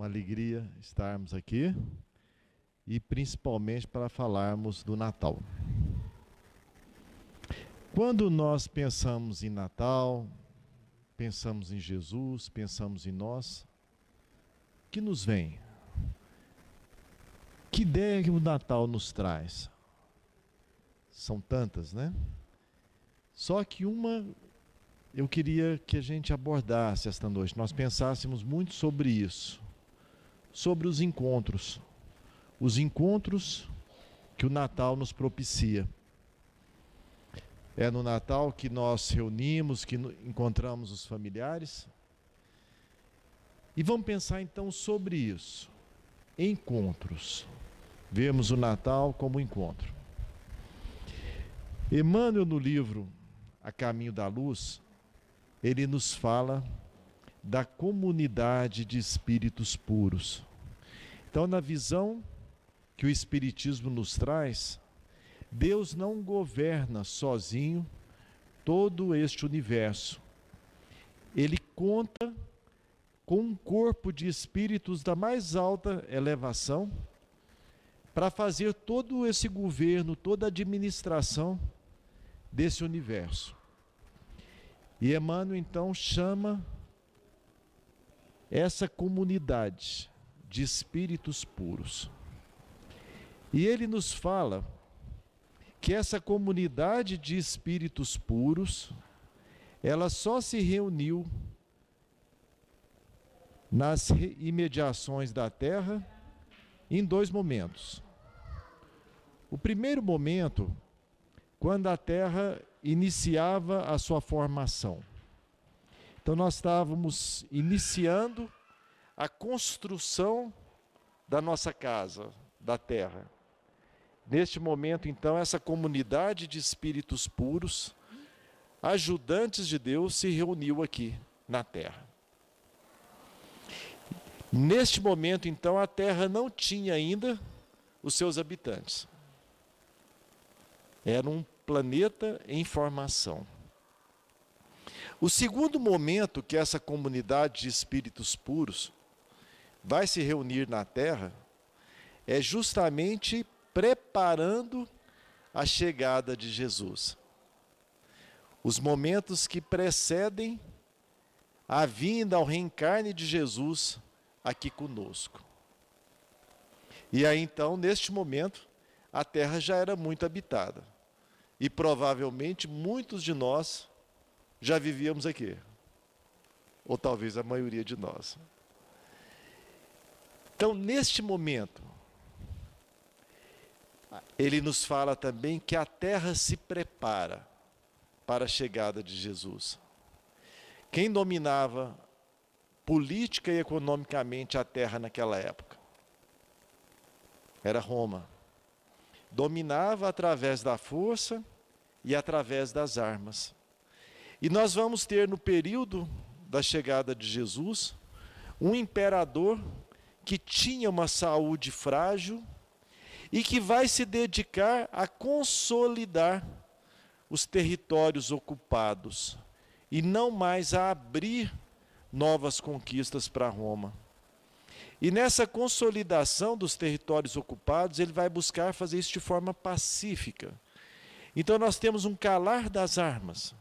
uma alegria estarmos aqui e principalmente para falarmos do Natal. Quando nós pensamos em Natal, pensamos em Jesus, pensamos em nós, o que nos vem? Que ideia que o Natal nos traz? São tantas, né? Só que uma eu queria que a gente abordasse esta noite, nós pensássemos muito sobre isso, sobre os encontros que o Natal nos propicia. É no Natal que nós reunimos, que encontramos os familiares. E vamos pensar então sobre isso. Encontros. Vemos o Natal como encontro. Emmanuel, no livro A Caminho da Luz, ele nos fala da comunidade de espíritos puros. Então, na visão que o Espiritismo nos traz, Deus não governa sozinho todo este universo. Ele conta com um corpo de espíritos da mais alta elevação para fazer todo esse governo, toda a administração desse universo. E Emmanuel então chama essa comunidade de espíritos puros. E ele nos fala que essa comunidade de espíritos puros, ela só se reuniu nas imediações da Terra em dois momentos. O primeiro momento, quando a Terra iniciava a sua formação. Então nós estávamos iniciando a construção da nossa casa, da Terra. Neste momento, então, essa comunidade de espíritos puros, ajudantes de Deus, se reuniu aqui na Terra. Neste momento, então, a Terra não tinha ainda os seus habitantes. Era um planeta em formação. O segundo momento que essa comunidade de espíritos puros vai se reunir na Terra é justamente preparando a chegada de Jesus. Os momentos que precedem a vinda ao reencarne de Jesus aqui conosco. E aí então, neste momento, a Terra já era muito habitada. E provavelmente muitos de nós já vivíamos aqui. Ou talvez a maioria de nós. Então, neste momento, ele nos fala também que a Terra se prepara para a chegada de Jesus. Quem dominava política e economicamente a Terra naquela época? Era Roma. Dominava através da força e através das armas. E nós vamos ter no período da chegada de Jesus um imperador que tinha uma saúde frágil e que vai se dedicar a consolidar os territórios ocupados e não mais a abrir novas conquistas para Roma. E nessa consolidação dos territórios ocupados, ele vai buscar fazer isso de forma pacífica. Então nós temos um calar das armas,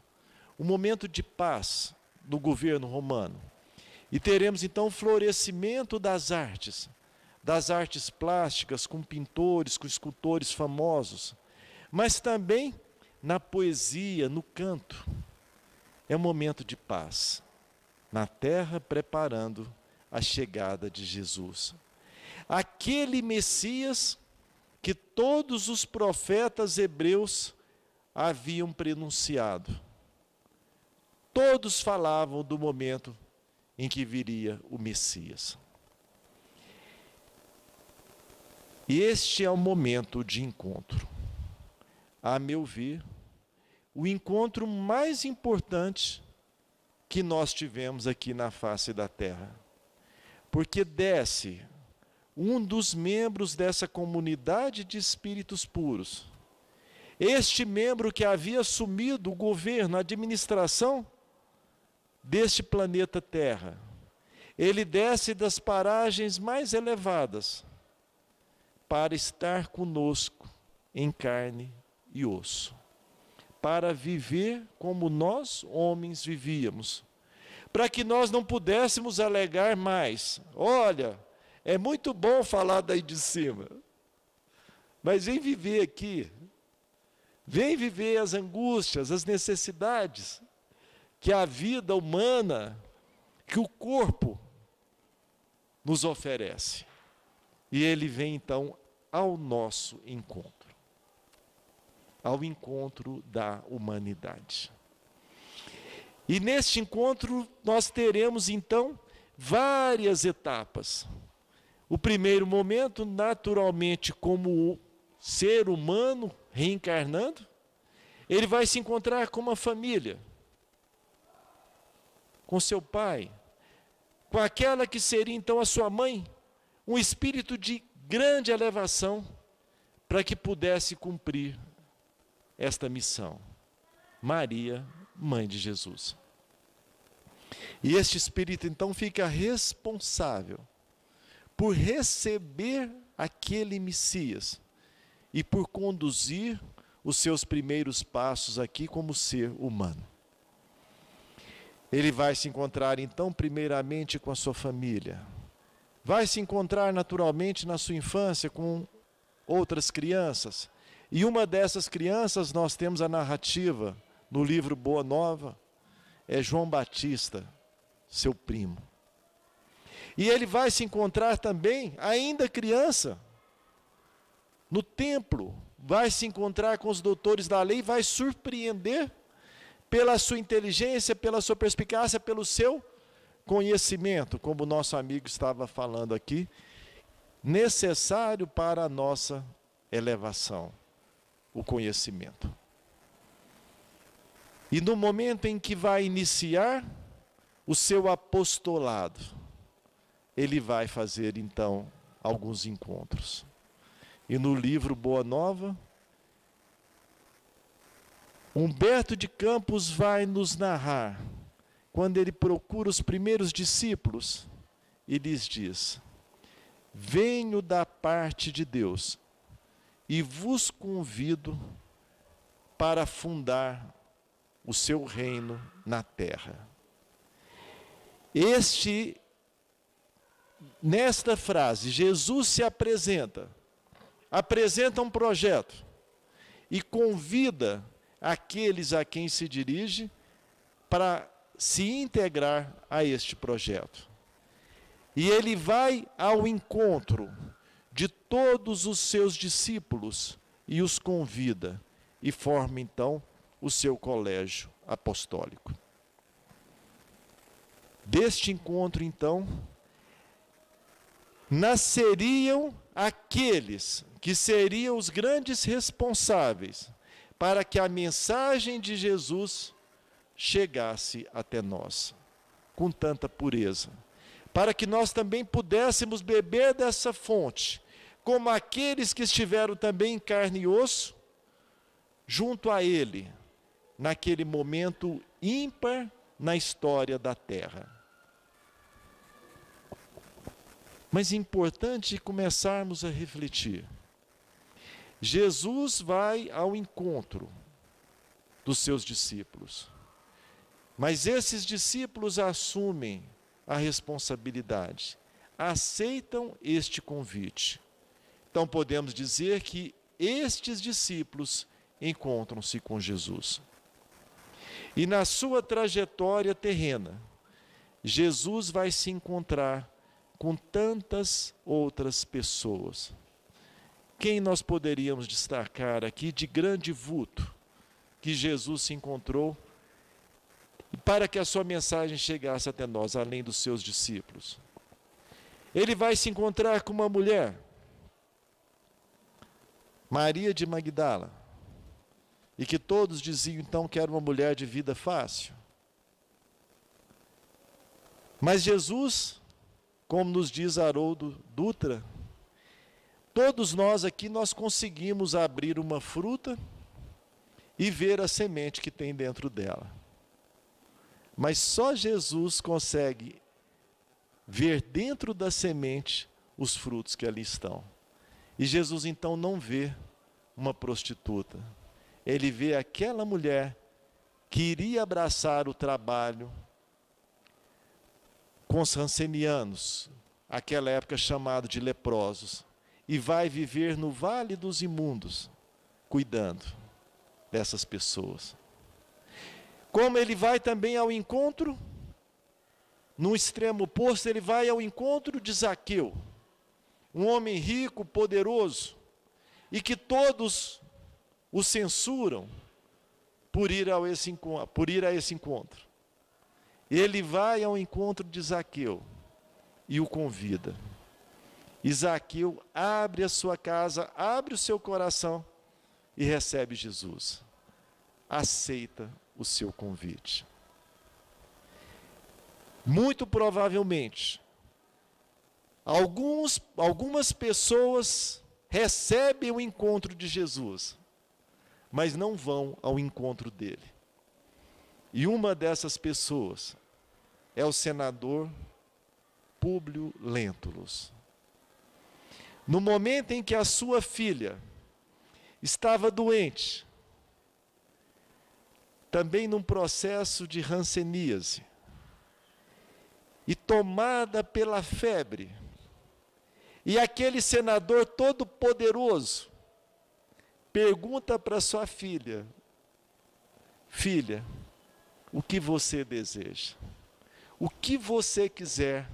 um momento de paz no governo romano. E teremos então o florescimento das artes plásticas, com pintores, com escultores famosos, mas também na poesia, no canto. É um momento de paz, na Terra preparando a chegada de Jesus. Aquele Messias que todos os profetas hebreus haviam prenunciado. Todos falavam do momento em que viria o Messias. E este é o momento de encontro. A meu ver, o encontro mais importante que nós tivemos aqui na face da Terra. Porque desce um dos membros dessa comunidade de espíritos puros. Este membro que havia assumido o governo, a administração deste planeta Terra. Ele desce das paragens mais elevadas para estar conosco em carne e osso, para viver como nós, homens, vivíamos, para que nós não pudéssemos alegar mais. Olha, é muito bom falar daí de cima, mas vem viver aqui, vem viver as angústias, as necessidades que a vida humana, que o corpo nos oferece. E ele vem então ao nosso encontro, ao encontro da humanidade. E neste encontro nós teremos então várias etapas. O primeiro momento, naturalmente, como ser humano reencarnando, ele vai se encontrar com uma família, com seu pai, com aquela que seria então a sua mãe, um espírito de grande elevação para que pudesse cumprir esta missão. Maria, mãe de Jesus. E este espírito então fica responsável por receber aquele Messias e por conduzir os seus primeiros passos aqui como ser humano. Ele vai se encontrar então primeiramente com a sua família. Vai se encontrar naturalmente na sua infância com outras crianças. E uma dessas crianças nós temos a narrativa no livro Boa Nova, é João Batista, seu primo. E ele vai se encontrar também, ainda criança, no templo, vai se encontrar com os doutores da lei, vai surpreender pela sua inteligência, pela sua perspicácia, pelo seu conhecimento, como o nosso amigo estava falando aqui, necessário para a nossa elevação, o conhecimento. E no momento em que vai iniciar o seu apostolado, ele vai fazer então alguns encontros. E no livro Boa Nova, Humberto de Campos vai nos narrar, quando ele procura os primeiros discípulos, e lhes diz: venho da parte de Deus e vos convido para fundar o seu reino na terra. Nesta frase, Jesus se apresenta um projeto e convida aqueles a quem se dirige para se integrar a este projeto. E ele vai ao encontro de todos os seus discípulos e os convida, e forma então o seu colégio apostólico. Deste encontro, então, nasceriam aqueles que seriam os grandes responsáveis para que a mensagem de Jesus chegasse até nós com tanta pureza, para que nós também pudéssemos beber dessa fonte, como aqueles que estiveram também em carne e osso, junto a Ele, naquele momento ímpar na história da Terra. Mas é importante começarmos a refletir. Jesus vai ao encontro dos seus discípulos, mas esses discípulos assumem a responsabilidade, aceitam este convite. Então podemos dizer que estes discípulos encontram-se com Jesus. E na sua trajetória terrena, Jesus vai se encontrar com tantas outras pessoas. Quem nós poderíamos destacar aqui de grande vulto que Jesus se encontrou para que a sua mensagem chegasse até nós, além dos seus discípulos? Ele vai se encontrar com uma mulher, Maria de Magdala, e que todos diziam então que era uma mulher de vida fácil. Mas Jesus, como nos diz Haroldo Dutra, todos nós aqui, nós conseguimos abrir uma fruta e ver a semente que tem dentro dela. Mas só Jesus consegue ver dentro da semente os frutos que ali estão. E Jesus então não vê uma prostituta. Ele vê aquela mulher que iria abraçar o trabalho com os rancenianos, aquela época chamado de leprosos, e vai viver no vale dos imundos, cuidando dessas pessoas. Como ele vai também ao encontro, no extremo oposto, ele vai ao encontro de Zaqueu, um homem rico, poderoso, e que todos o censuram por ir a esse encontro. Ele vai ao encontro de Zaqueu e o convida. E Zaqueu abre a sua casa, abre o seu coração e recebe Jesus. Aceita o seu convite. Muito provavelmente, algumas pessoas recebem o encontro de Jesus, mas não vão ao encontro dele. E uma dessas pessoas é o senador Públio Lentulus. No momento em que a sua filha estava doente, também num processo de hanseníase, e tomada pela febre, e aquele senador todo poderoso pergunta para sua filha: filha, o que você deseja? O que você quiser,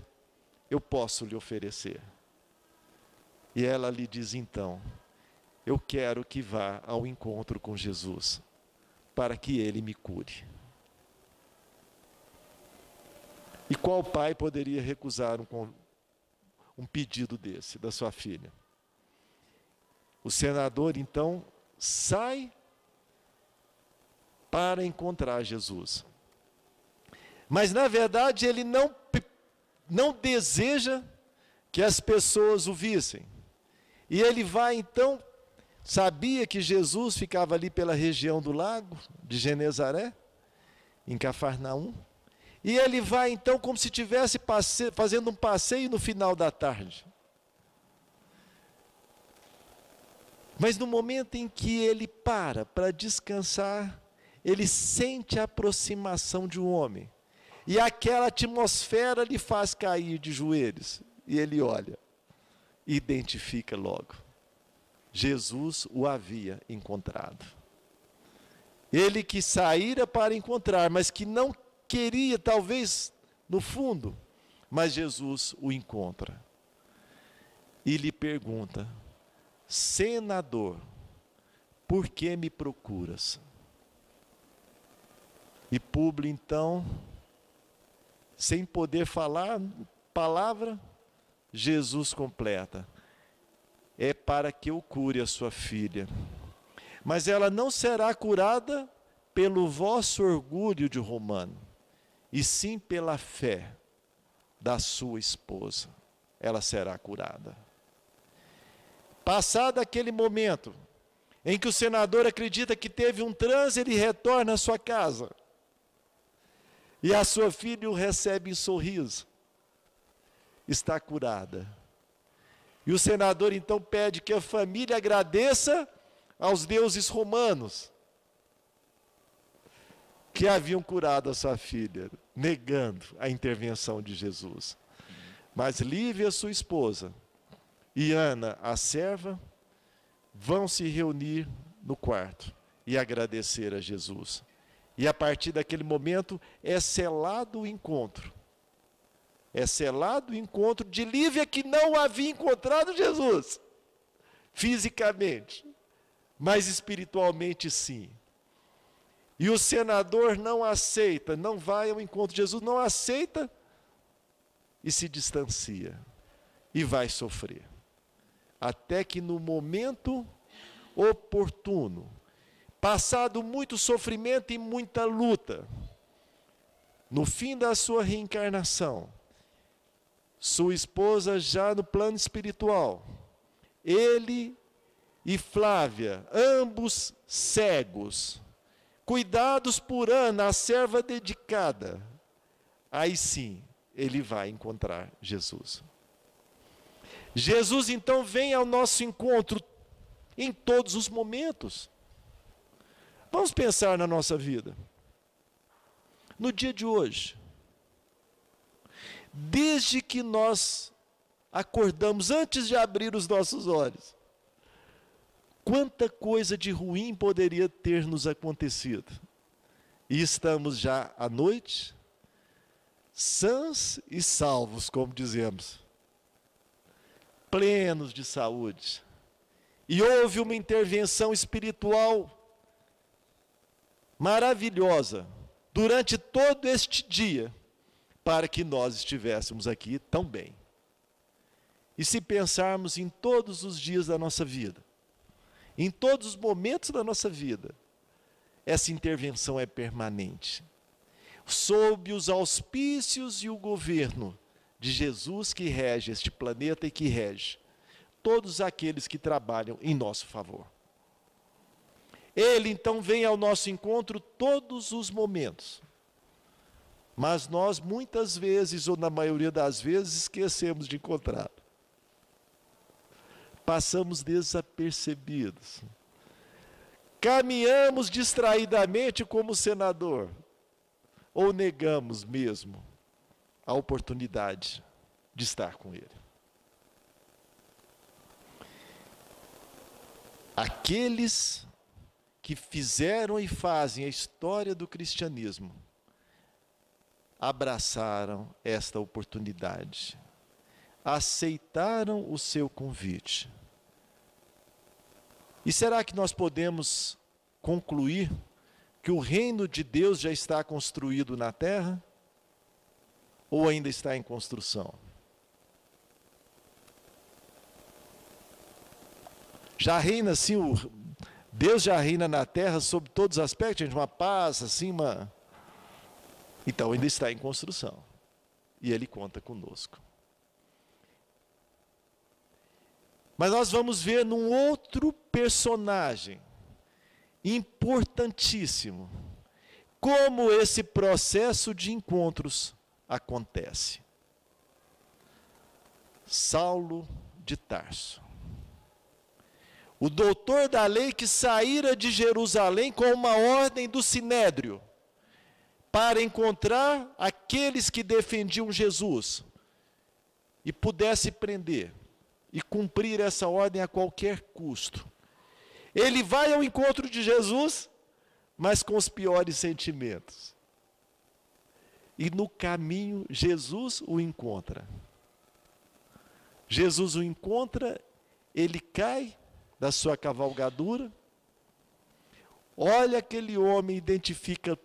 eu posso lhe oferecer. E ela lhe diz então: eu quero que vá ao encontro com Jesus, para que ele me cure. E qual pai poderia recusar um pedido desse, da sua filha? O senador, então, sai para encontrar Jesus. Mas, na verdade, ele não deseja que as pessoas o vissem. E ele vai, então, sabia que Jesus ficava ali pela região do lago de Genezaré, em Cafarnaum. E ele vai, então, como se estivesse fazendo um passeio no final da tarde. Mas no momento em que ele para descansar, ele sente a aproximação de um homem. E aquela atmosfera lhe faz cair de joelhos. E ele olha, e identifica logo. Jesus o havia encontrado. Ele que saíra para encontrar, mas que não queria, talvez, no fundo, mas Jesus o encontra. E lhe pergunta: senador, por que me procuras? E Públio, então, sem poder falar palavra, Jesus completa: é para que eu cure a sua filha. Mas ela não será curada pelo vosso orgulho de romano, e sim pela fé da sua esposa. Ela será curada. Passado aquele momento em que o senador acredita que teve um transe, ele retorna à sua casa. E a sua filha o recebe em sorriso. Está curada. E o senador então pede que a família agradeça aos deuses romanos que haviam curado a sua filha, negando a intervenção de Jesus. Mas Lívia, sua esposa, e Ana, a serva, vão se reunir no quarto e agradecer a Jesus. E a partir daquele momento é selado o encontro. É selado o encontro de Lívia, que não havia encontrado Jesus, fisicamente, mas espiritualmente sim. E o senador não aceita, não vai ao encontro de Jesus, não aceita e se distancia. E vai sofrer. Até que no momento oportuno, passado muito sofrimento e muita luta, no fim da sua reencarnação, sua esposa já no plano espiritual, ele e Flávia, ambos cegos, cuidados por Ana, a serva dedicada, aí sim, ele vai encontrar Jesus. Jesus então vem ao nosso encontro em todos os momentos. Vamos pensar na nossa vida. No dia de hoje, desde que nós acordamos, antes de abrir os nossos olhos, quanta coisa de ruim poderia ter nos acontecido. E estamos já à noite, sãs e salvos, como dizemos, plenos de saúde. E houve uma intervenção espiritual maravilhosa durante todo este dia, para que nós estivéssemos aqui tão bem. E se pensarmos em todos os dias da nossa vida, em todos os momentos da nossa vida, essa intervenção é permanente. Sob os auspícios e o governo de Jesus, que rege este planeta e que rege todos aqueles que trabalham em nosso favor. Ele então vem ao nosso encontro todos os momentos. Mas nós muitas vezes, ou na maioria das vezes, esquecemos de encontrá-lo. Passamos desapercebidos. Caminhamos distraidamente como senador. Ou negamos mesmo a oportunidade de estar com ele. Aqueles que fizeram e fazem a história do cristianismo abraçaram esta oportunidade, aceitaram o seu convite. E será que nós podemos concluir que o reino de Deus já está construído na terra? Ou ainda está em construção? Já reina assim, Deus já reina na terra sob todos os aspectos, gente, uma paz, assim, Então ainda está em construção. E Ele conta conosco. Mas nós vamos ver num outro personagem importantíssimo como esse processo de encontros acontece. Saulo de Tarso. O doutor da lei que saíra de Jerusalém com uma ordem do Sinédrio para encontrar aqueles que defendiam Jesus e pudesse prender e cumprir essa ordem a qualquer custo. Ele vai ao encontro de Jesus, mas com os piores sentimentos. E no caminho, Jesus o encontra. Jesus o encontra, ele cai da sua cavalgadura, olha aquele homem, identifica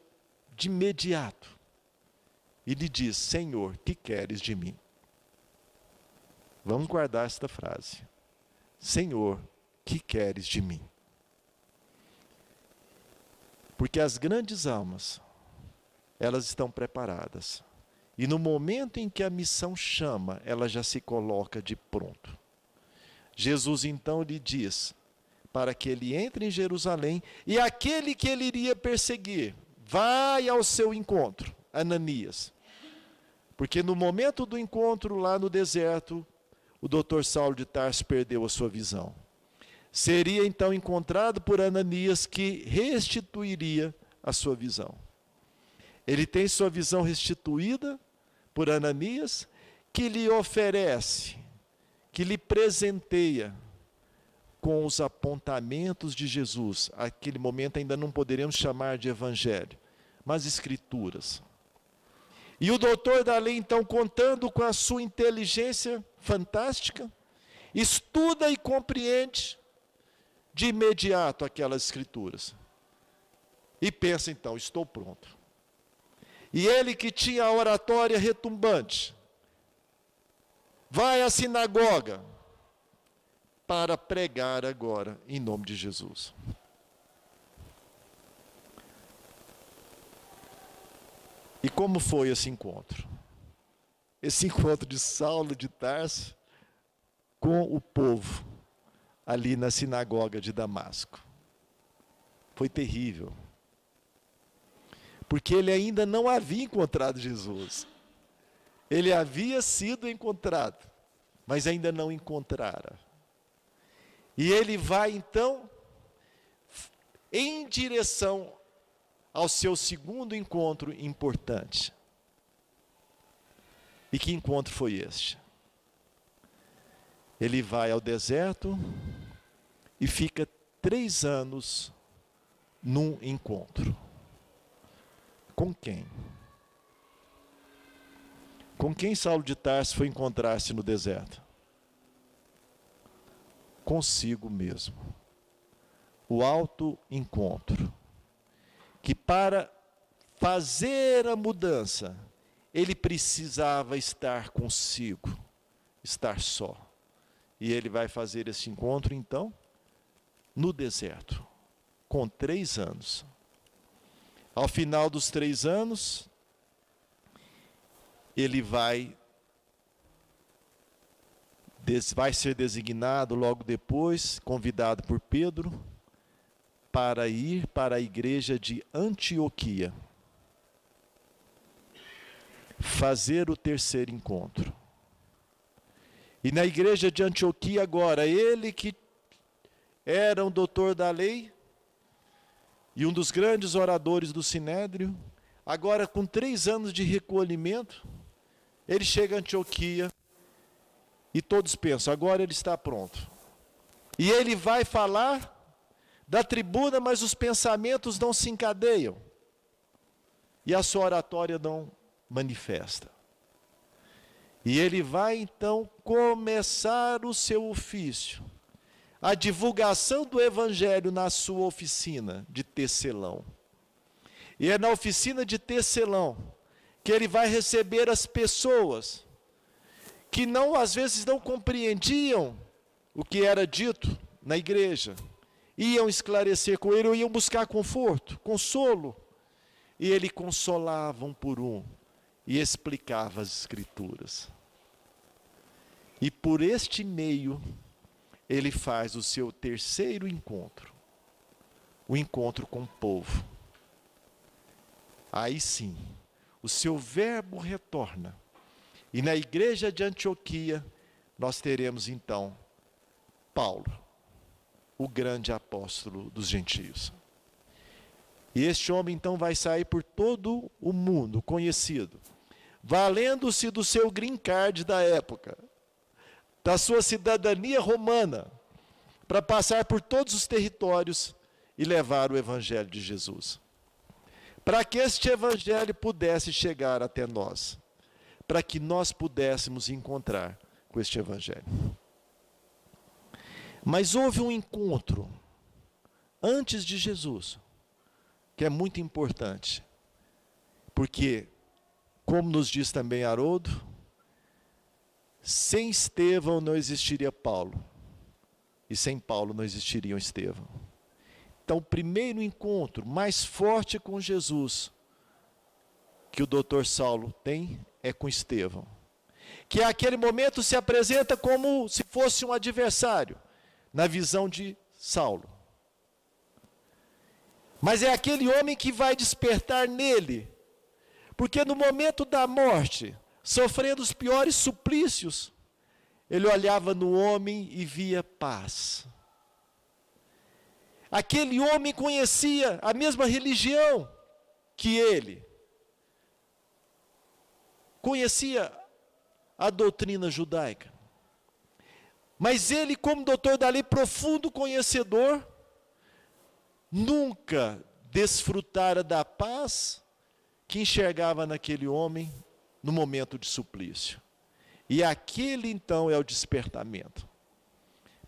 de imediato, e lhe diz: Senhor, que queres de mim? Vamos guardar esta frase. Senhor, que queres de mim? Porque as grandes almas, elas estão preparadas. E no momento em que a missão chama, ela já se coloca de pronto. Jesus então lhe diz para que ele entre em Jerusalém, e aquele que ele iria perseguir, vai ao seu encontro, Ananias. Porque no momento do encontro lá no deserto, o doutor Saulo de Tarso perdeu a sua visão. Seria então encontrado por Ananias, que restituiria a sua visão. Ele tem sua visão restituída por Ananias, que lhe oferece, que lhe presenteia com os apontamentos de Jesus. Aquele momento ainda não poderíamos chamar de evangelho, mas escrituras. E o doutor da lei, então, contando com a sua inteligência fantástica, estuda e compreende de imediato aquelas escrituras. E pensa, então, estou pronto. E ele que tinha a oratória retumbante, vai à sinagoga para pregar agora em nome de Jesus. E como foi esse encontro? Esse encontro de Saulo de Tarso com o povo ali na sinagoga de Damasco. Foi terrível. Porque ele ainda não havia encontrado Jesus. Ele havia sido encontrado, mas ainda não encontrara. E ele vai então em direção ao seu segundo encontro importante. E que encontro foi este? Ele vai ao deserto e fica 3 anos num encontro. Com quem? Com quem Saulo de Tarso foi encontrar-se no deserto? Consigo mesmo. O auto-encontro. Que para fazer a mudança, ele precisava estar consigo, estar só. E ele vai fazer esse encontro, então, no deserto, com 3 anos. Ao final dos 3 anos, ele vai ser designado logo depois, convidado por Pedro, para ir para a igreja de Antioquia, fazer o terceiro encontro. E na igreja de Antioquia agora, ele que era um doutor da lei, e um dos grandes oradores do Sinédrio, agora com 3 anos de recolhimento, ele chega a Antioquia, e todos pensam, agora ele está pronto. E ele vai falar da tribuna, mas os pensamentos não se encadeiam. E a sua oratória não manifesta. E ele vai então começar o seu ofício, a divulgação do evangelho na sua oficina de tecelão. E é na oficina de tecelão que ele vai receber as pessoas que às vezes não compreendiam o que era dito na igreja. Iam esclarecer com ele, ou iam buscar conforto, consolo. E ele consolava um por um e explicava as Escrituras. E por este meio, ele faz o seu terceiro encontro, o encontro com o povo. Aí sim, o seu verbo retorna. E na igreja de Antioquia, nós teremos então Paulo, o grande apóstolo dos gentios. E este homem então vai sair por todo o mundo conhecido, valendo-se do seu green card da época, da sua cidadania romana, para passar por todos os territórios e levar o evangelho de Jesus. Para que este evangelho pudesse chegar até nós, para que nós pudéssemos encontrar com este evangelho. Mas houve um encontro antes de Jesus, que é muito importante, porque, como nos diz também Haroldo, sem Estevão não existiria Paulo, e sem Paulo não existiria Estevão. Então, o primeiro encontro mais forte com Jesus que o doutor Saulo tem é com Estevão, que àquele momento se apresenta como se fosse um adversário, na visão de Saulo. Mas é aquele homem que vai despertar nele, porque no momento da morte, sofrendo os piores suplícios, ele olhava no homem e via paz. Aquele homem conhecia a mesma religião que ele, conhecia a doutrina judaica. Mas ele, como doutor da lei, profundo conhecedor, nunca desfrutara da paz que enxergava naquele homem no momento de suplício. E aquele então é o despertamento,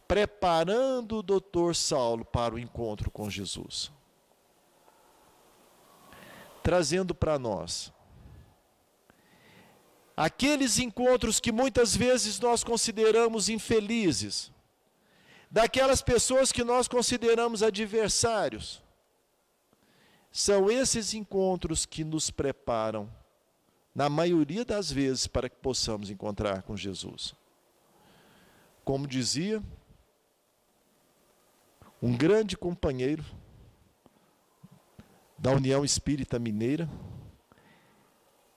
preparando o doutor Saulo para o encontro com Jesus. Trazendo para nós aqueles encontros que muitas vezes nós consideramos infelizes, daquelas pessoas que nós consideramos adversários, são esses encontros que nos preparam, na maioria das vezes, para que possamos encontrar com Jesus. Como dizia um grande companheiro da União Espírita Mineira,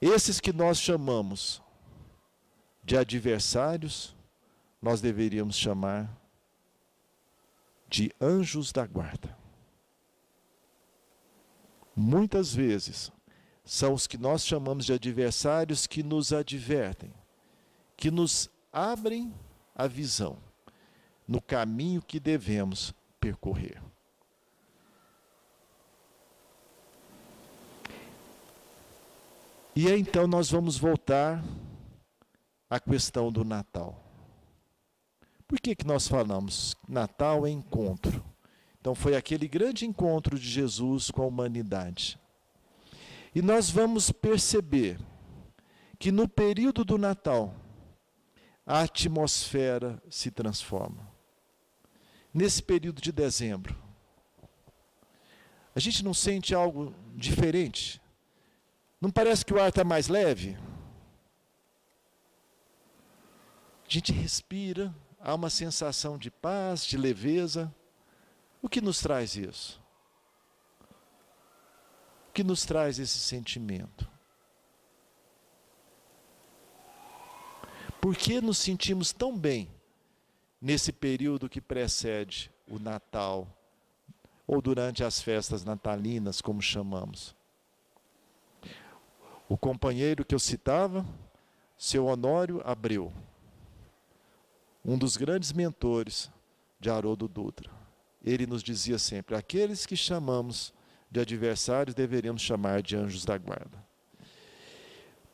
esses que nós chamamos de adversários, nós deveríamos chamar de anjos da guarda. Muitas vezes, são os que nós chamamos de adversários que nos advertem, que nos abrem a visão no caminho que devemos percorrer. E aí, então nós vamos voltar à questão do Natal. Por que nós falamos Natal é encontro? Então foi aquele grande encontro de Jesus com a humanidade. E nós vamos perceber que no período do Natal, a atmosfera se transforma. Nesse período de dezembro, a gente não sente algo diferente? Não parece que o ar está mais leve? A gente respira, há uma sensação de paz, de leveza. O que nos traz isso? O que nos traz esse sentimento? Por que nos sentimos tão bem nesse período que precede o Natal, ou durante as festas natalinas, como chamamos? O companheiro que eu citava, seu Honório Abreu, um dos grandes mentores de Haroldo Dutra. Ele nos dizia sempre: aqueles que chamamos de adversários deveríamos chamar de anjos da guarda.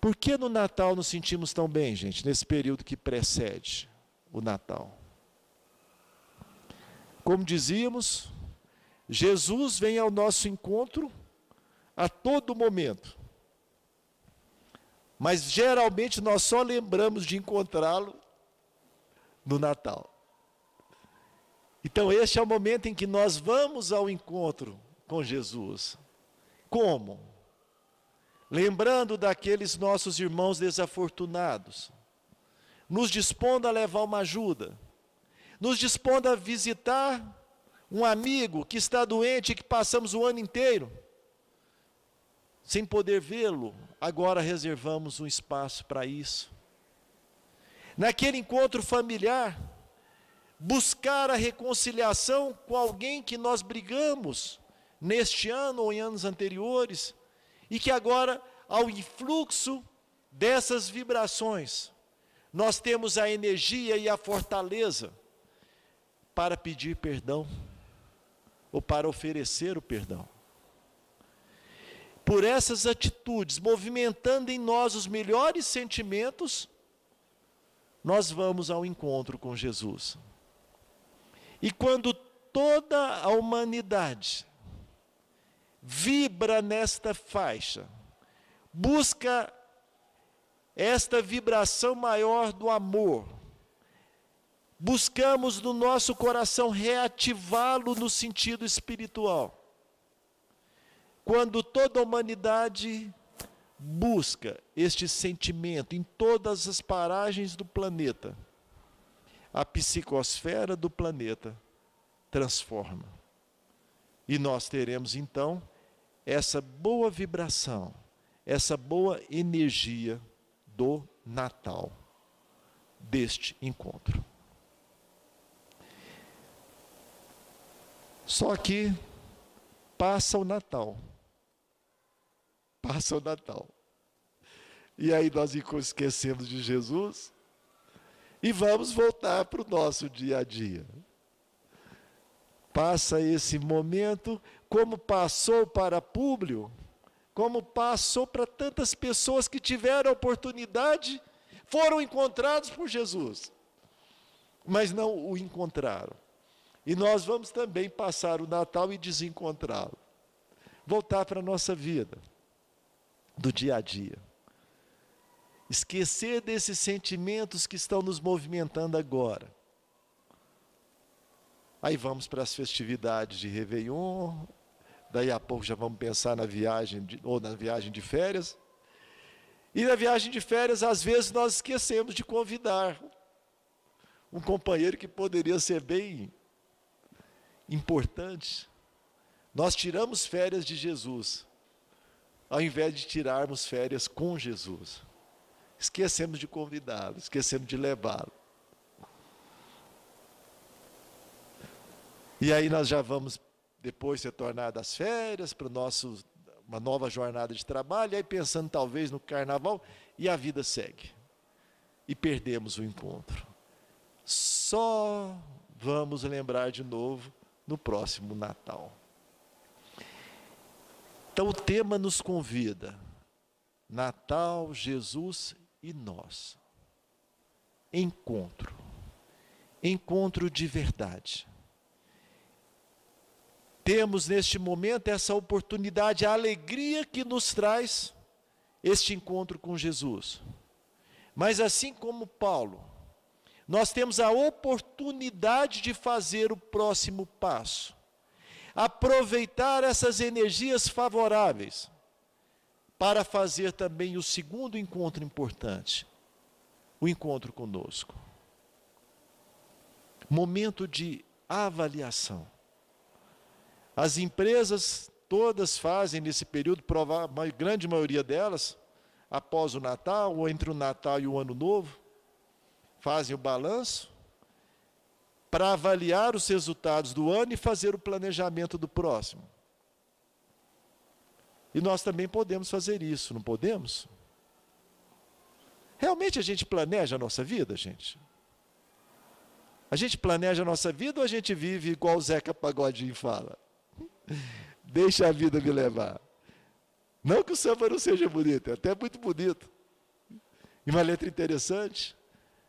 Por que no Natal nos sentimos tão bem, gente, nesse período que precede o Natal? Como dizíamos, Jesus vem ao nosso encontro a todo momento. Mas geralmente nós só lembramos de encontrá-lo no Natal. Então este é o momento em que nós vamos ao encontro com Jesus. Como? Lembrando daqueles nossos irmãos desafortunados, nos dispondo a levar uma ajuda, nos dispondo a visitar um amigo que está doente e que passamos o ano inteiro sem poder vê-lo. Agora reservamos um espaço para isso. Naquele encontro familiar, buscar a reconciliação com alguém que nós brigamos neste ano ou em anos anteriores, e que agora, ao influxo dessas vibrações, nós temos a energia e a fortaleza para pedir perdão, ou para oferecer o perdão. Por essas atitudes, movimentando em nós os melhores sentimentos, nós vamos ao encontro com Jesus. E quando toda a humanidade vibra nesta faixa, busca esta vibração maior do amor, buscamos no nosso coração reativá-lo no sentido espiritual. Quando toda a humanidade busca este sentimento em todas as paragens do planeta, a psicosfera do planeta transforma. E nós teremos então essa boa vibração, essa boa energia do Natal, deste encontro. Só que passa o Natal. Passa o Natal. E aí nós esquecemos de Jesus e vamos voltar para o nosso dia a dia. Passa esse momento, como passou para Públio, como passou para tantas pessoas que tiveram a oportunidade, foram encontrados por Jesus, mas não o encontraram. E nós vamos também passar o Natal e desencontrá-lo. Voltar para a nossa vida, do dia a dia. Esquecer desses sentimentos que estão nos movimentando agora. Aí vamos para as festividades de Réveillon, daí a pouco já vamos pensar na viagem, ou na viagem de férias. E na viagem de férias, às vezes, nós esquecemos de convidar um companheiro que poderia ser bem importante. Nós tiramos férias de Jesus, ao invés de tirarmos férias com Jesus. esquecemos de convidá-lo, esquecemos de levá-lo. E aí nós já vamos depois retornar das férias para uma nova jornada de trabalho, e aí pensando talvez no carnaval, e a vida segue. E perdemos o encontro. Só vamos lembrar de novo no próximo Natal. Então o tema nos convida: Natal, Jesus e nós. Encontro. Encontro de verdade. Temos neste momento essa oportunidade, a alegria que nos traz este encontro com Jesus. Mas assim como Paulo, nós temos a oportunidade de fazer o próximo passo. Aproveitar essas energias favoráveis para fazer também o segundo encontro importante, o encontro conosco. Momento de avaliação. As empresas todas fazem nesse período, a grande maioria delas, após o Natal, ou entre o Natal e o Ano Novo, fazem o balanço para avaliar os resultados do ano e fazer o planejamento do próximo. E nós também podemos fazer isso, não podemos? Realmente a gente planeja a nossa vida, gente? A gente planeja a nossa vida ou a gente vive igual o Zeca Pagodinho fala? Deixa a vida me levar. Não que o samba não seja bonito, é até muito bonito. E uma letra interessante,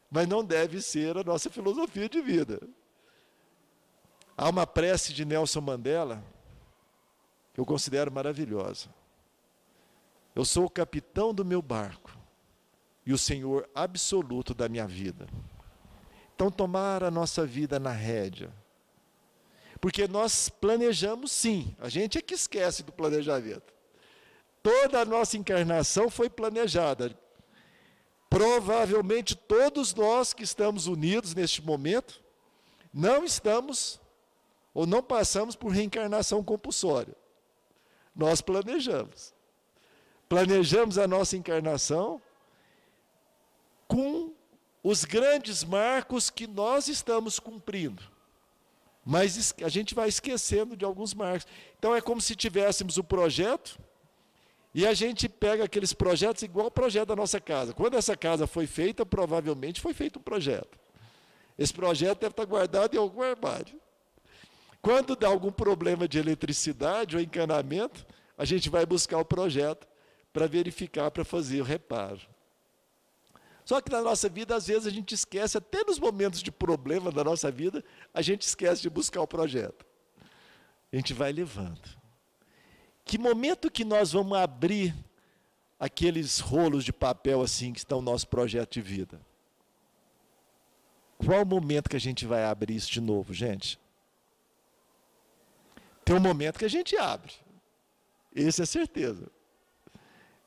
mas não deve ser a nossa filosofia de vida. Há uma prece de Nelson Mandela que eu considero maravilhosa. Eu sou o capitão do meu barco e o senhor absoluto da minha vida. Então, tomar a nossa vida na rédea. Porque nós planejamos sim, a gente é que esquece do planejamento. Toda a nossa encarnação foi planejada. Provavelmente todos nós que estamos unidos neste momento, não estamos ou não passamos por reencarnação compulsória. Nós planejamos. Planejamos a nossa encarnação com os grandes marcos que nós estamos cumprindo. Mas a gente vai esquecendo de alguns marcos. Então é como se tivéssemos o projeto, e a gente pega aqueles projetos igual o projeto da nossa casa. Quando essa casa foi feita, provavelmente foi feito um projeto. Esse projeto deve estar guardado em algum armário. Quando dá algum problema de eletricidade ou encanamento, a gente vai buscar o projeto para verificar, para fazer o reparo. Só que na nossa vida, às vezes, a gente esquece, até nos momentos de problema da nossa vida, a gente esquece de buscar o projeto. A gente vai levando. Que momento que nós vamos abrir aqueles rolos de papel assim que estão no nosso projeto de vida? Qual o momento que a gente vai abrir isso de novo, gente? Tem um momento que a gente abre. Esse é certeza.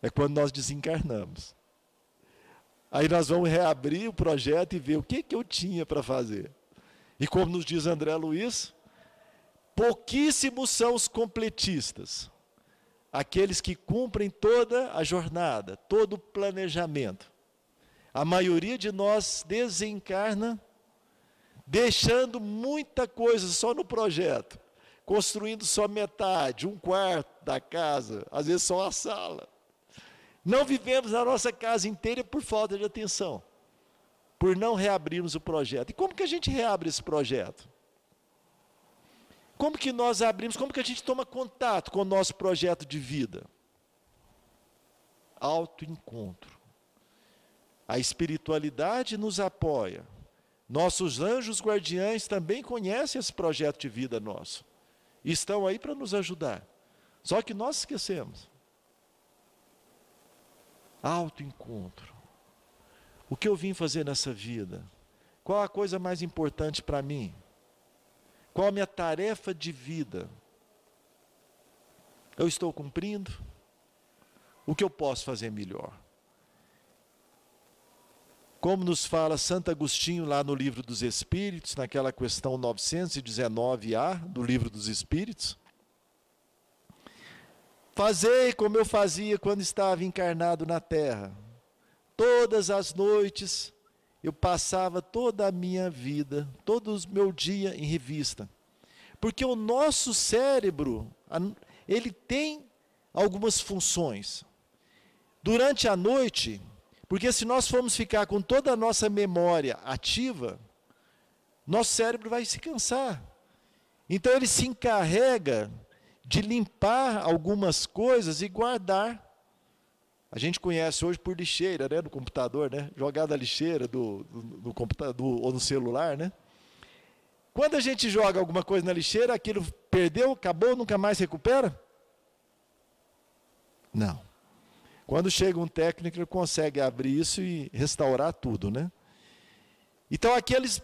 É quando nós desencarnamos. Aí nós vamos reabrir o projeto e ver o que eu tinha para fazer. E como nos diz André Luiz, pouquíssimos são os completistas. Aqueles que cumprem toda a jornada, todo o planejamento. A maioria de nós desencarna deixando muita coisa só no projeto, construindo só metade, um quarto da casa, às vezes só a sala. Não vivemos a nossa casa inteira por falta de atenção, por não reabrirmos o projeto. E como que a gente reabre esse projeto? Como que nós abrimos, como que a gente toma contato com o nosso projeto de vida? Autoencontro. A espiritualidade nos apoia. Nossos anjos guardiães também conhecem esse projeto de vida nosso. E estão aí para nos ajudar. Só que nós esquecemos. Autoencontro. O que eu vim fazer nessa vida? Qual a coisa mais importante para mim? Qual a minha tarefa de vida? Eu estou cumprindo? O que eu posso fazer melhor? Como nos fala Santo Agostinho lá no Livro dos Espíritos, naquela questão 919A do Livro dos Espíritos, fazei como eu fazia quando estava encarnado na terra. todas as noites, eu passava toda a minha vida, todo o meu dia em revista. Porque o nosso cérebro, ele tem algumas funções. Durante a noite, porque se nós formos ficar com toda a nossa memória ativa, nosso cérebro vai se cansar. Então ele se encarrega de limpar algumas coisas e guardar. A gente conhece hoje por lixeira, né, no computador, né? Jogar da lixeira do computador ou no celular, né? Quando a gente joga alguma coisa na lixeira, aquilo perdeu, acabou, nunca mais recupera? Não. Quando chega um técnico, ele consegue abrir isso e restaurar tudo, né? Então, aqueles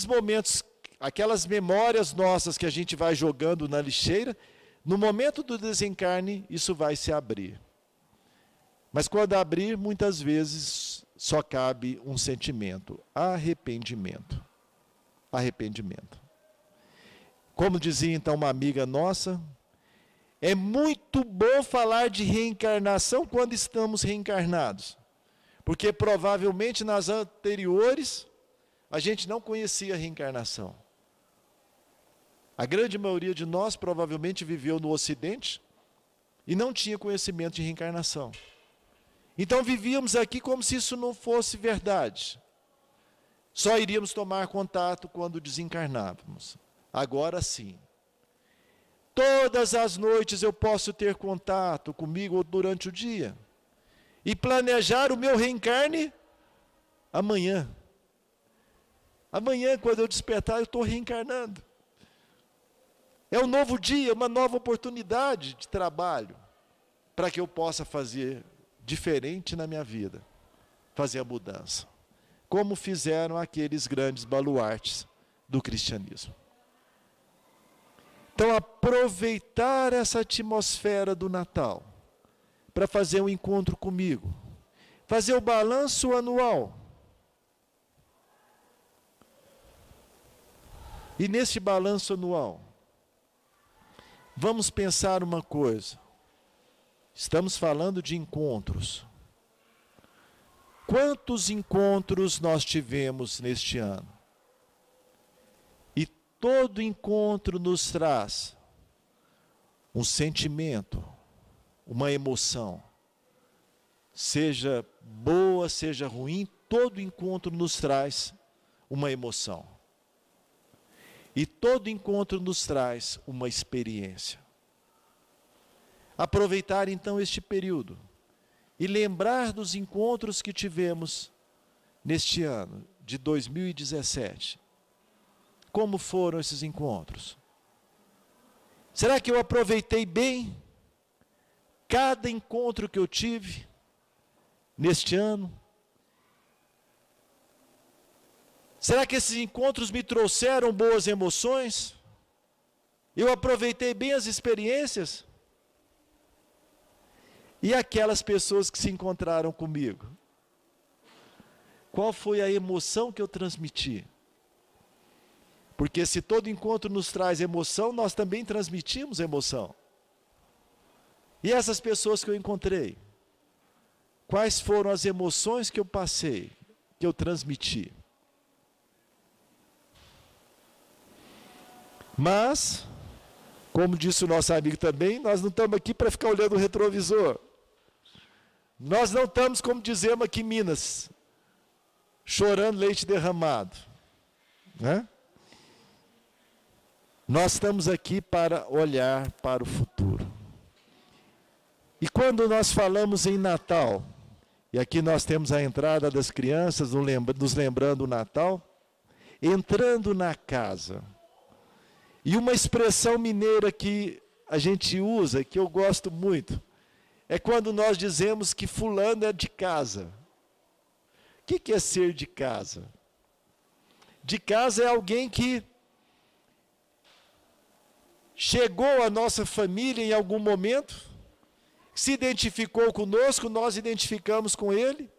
momentos, aquelas memórias nossas que a gente vai jogando na lixeira, no momento do desencarne, isso vai se abrir. Mas quando abrir, muitas vezes, só cabe um sentimento: arrependimento. Arrependimento. Como dizia então uma amiga nossa, é muito bom falar de reencarnação quando estamos reencarnados, porque provavelmente nas anteriores a gente não conhecia a reencarnação. A grande maioria de nós provavelmente viveu no Ocidente e não tinha conhecimento de reencarnação. Então vivíamos aqui como se isso não fosse verdade. Só iríamos tomar contato quando desencarnávamos. Agora sim. Todas as noites eu posso ter contato comigo durante o dia. E planejar o meu reencarne amanhã. Amanhã, quando eu despertar, eu estou reencarnando. É um novo dia, uma nova oportunidade de trabalho, para que eu possa fazer diferente na minha vida. Fazer a mudança. Como fizeram aqueles grandes baluartes do cristianismo. Então, aproveitar essa atmosfera do Natal para fazer um encontro comigo. Fazer o balanço anual. E nesse balanço anual, vamos pensar uma coisa. Estamos falando de encontros. Quantos encontros nós tivemos neste ano? E todo encontro nos traz um sentimento, uma emoção. Seja boa, seja ruim, todo encontro nos traz uma emoção. E todo encontro nos traz uma experiência. Aproveitar então este período e lembrar dos encontros que tivemos neste ano de 2017. Como foram esses encontros? Será que eu aproveitei bem cada encontro que eu tive neste ano? Será que esses encontros me trouxeram boas emoções? Eu aproveitei bem as experiências? E aquelas pessoas que se encontraram comigo? Qual foi a emoção que eu transmiti? Porque se todo encontro nos traz emoção, nós também transmitimos emoção. E essas pessoas que eu encontrei? Quais foram as emoções que eu passei, que eu transmiti? Mas, como disse o nosso amigo também, nós não estamos aqui para ficar olhando o retrovisor. Nós não estamos, como dizemos aqui em Minas, chorando leite derramado. Né? Nós estamos aqui para olhar para o futuro. E quando nós falamos em Natal, e aqui nós temos a entrada das crianças, nos lembrando o Natal, entrando na casa. E uma expressão mineira que a gente usa, que eu gosto muito, é quando nós dizemos que fulano é de casa. O que é ser de casa? De casa é alguém que chegou à nossa família em algum momento, se identificou conosco, nós identificamos com ele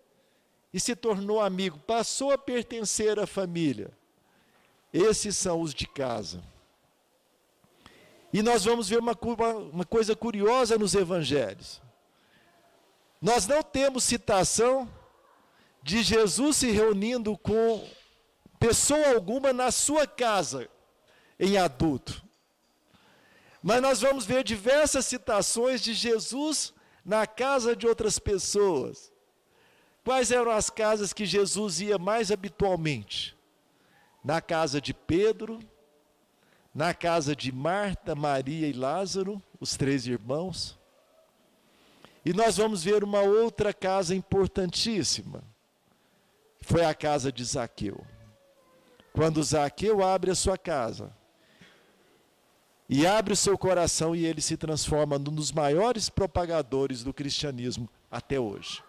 e se tornou amigo, passou a pertencer à família. Esses são os de casa. E nós vamos ver uma coisa curiosa nos evangelhos. Nós não temos citação de Jesus se reunindo com pessoa alguma na sua casa, em adulto. Mas nós vamos ver diversas citações de Jesus na casa de outras pessoas. Quais eram as casas que Jesus ia mais habitualmente? Na casa de Pedro, na casa de Marta, Maria e Lázaro, os 3 irmãos. E nós vamos ver uma outra casa importantíssima. Foi a casa de Zaqueu. Quando Zaqueu abre a sua casa, e abre o seu coração, e ele se transforma num dos maiores propagadores do cristianismo até hoje.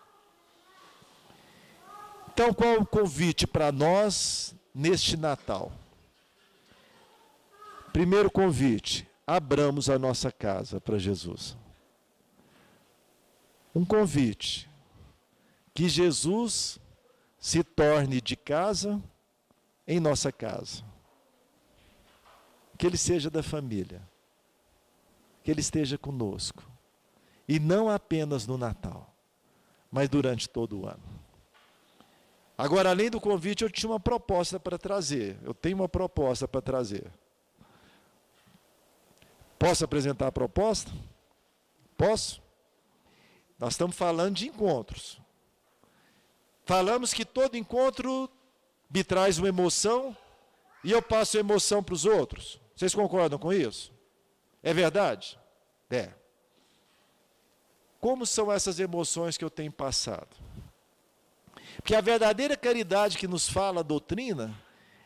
Então, qual o convite para nós neste Natal? Primeiro convite, abramos a nossa casa para Jesus. Um convite, que Jesus se torne de casa em nossa casa. Que Ele seja da família. Que Ele esteja conosco. E não apenas no Natal, mas durante todo o ano. Agora, além do convite, eu tinha uma proposta para trazer. Eu tenho uma proposta para trazer. Posso apresentar a proposta? Posso? Nós estamos falando de encontros. Falamos que todo encontro me traz uma emoção e eu passo a emoção para os outros. Vocês concordam com isso? É verdade? É. Como são essas emoções que eu tenho passado? Porque a verdadeira caridade que nos fala a doutrina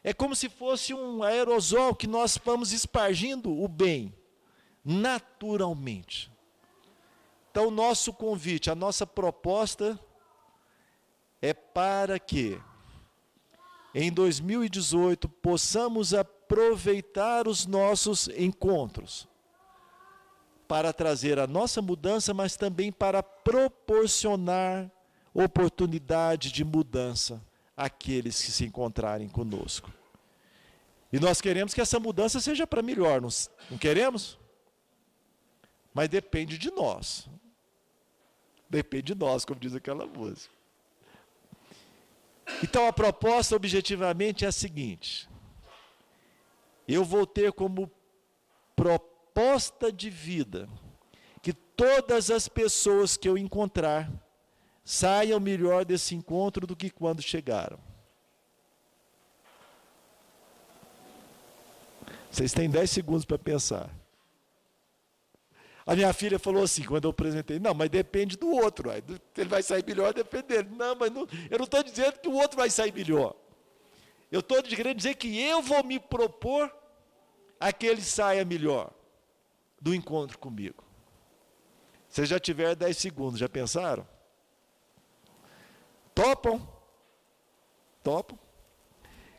é como se fosse um aerosol que nós vamos espargindo o bem, naturalmente. Então, o nosso convite, a nossa proposta é para que, em 2018, possamos aproveitar os nossos encontros para trazer a nossa mudança, mas também para proporcionar oportunidade de mudança àqueles que se encontrarem conosco. E nós queremos que essa mudança seja para melhor, não queremos? Mas depende de nós. Depende de nós, como diz aquela música. Então a proposta objetivamente é a seguinte: eu vou ter como proposta de vida que todas as pessoas que eu encontrar saiam melhor desse encontro do que quando chegaram. Vocês têm 10 segundos para pensar. A minha filha falou assim, quando eu apresentei, não, mas depende do outro. Ele vai sair melhor, depende dele. Não, mas não, eu não estou dizendo que o outro vai sair melhor. Eu estou querendo dizer que eu vou me propor a que ele saia melhor do encontro comigo. Vocês já tiveram 10 segundos, já pensaram? Topam? Topam?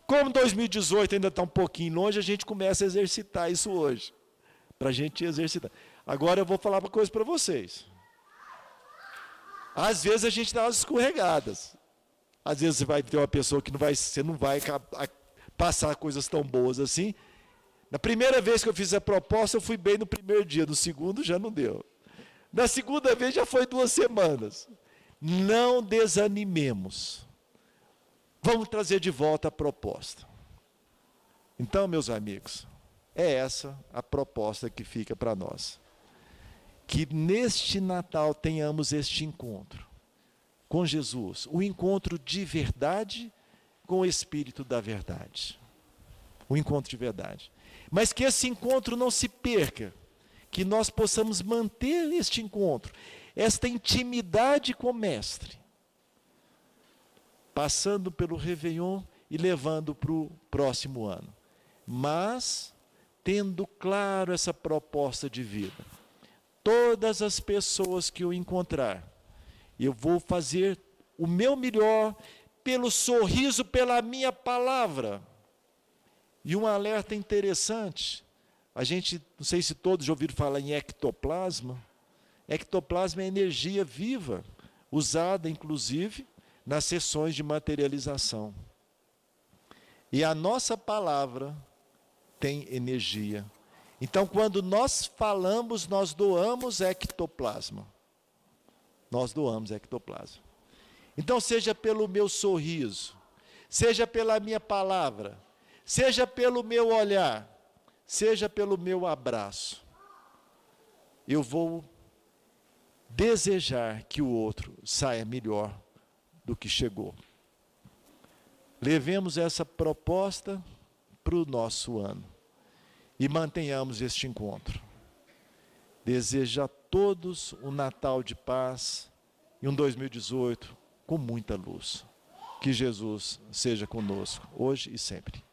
Como 2018 ainda está um pouquinho longe, a gente começa a exercitar isso hoje. Para a gente exercitar. Agora eu vou falar uma coisa para vocês. Às vezes a gente dá umas escorregadas. Às vezes você vai ter uma pessoa que você não vai passar coisas tão boas assim. Na primeira vez que eu fiz a proposta, eu fui bem no primeiro dia. No segundo, já não deu. Na segunda vez, já foi 2 semanas. Não desanimemos. Vamos trazer de volta a proposta. Então, meus amigos, é essa a proposta que fica para nós. Que neste Natal tenhamos este encontro com Jesus, o encontro de verdade com o Espírito da verdade. O encontro de verdade. Mas que esse encontro não se perca, que nós possamos manter este encontro, esta intimidade com o Mestre, passando pelo Réveillon e levando para o próximo ano. Mas tendo claro essa proposta de vida. Todas as pessoas que eu encontrar, eu vou fazer o meu melhor pelo sorriso, pela minha palavra. E um alerta interessante, a gente, não sei se todos já ouviram falar em ectoplasma. Ectoplasma é energia viva, usada inclusive nas sessões de materialização. E a nossa palavra tem energia. Então, quando nós falamos, nós doamos ectoplasma. nós doamos ectoplasma. Então, seja pelo meu sorriso, seja pela minha palavra, seja pelo meu olhar, seja pelo meu abraço, eu vou desejar que o outro saia melhor do que chegou. Levemos essa proposta para o nosso ano e mantenhamos este encontro. Desejo a todos um Natal de paz e um 2018 com muita luz. Que Jesus seja conosco, hoje e sempre.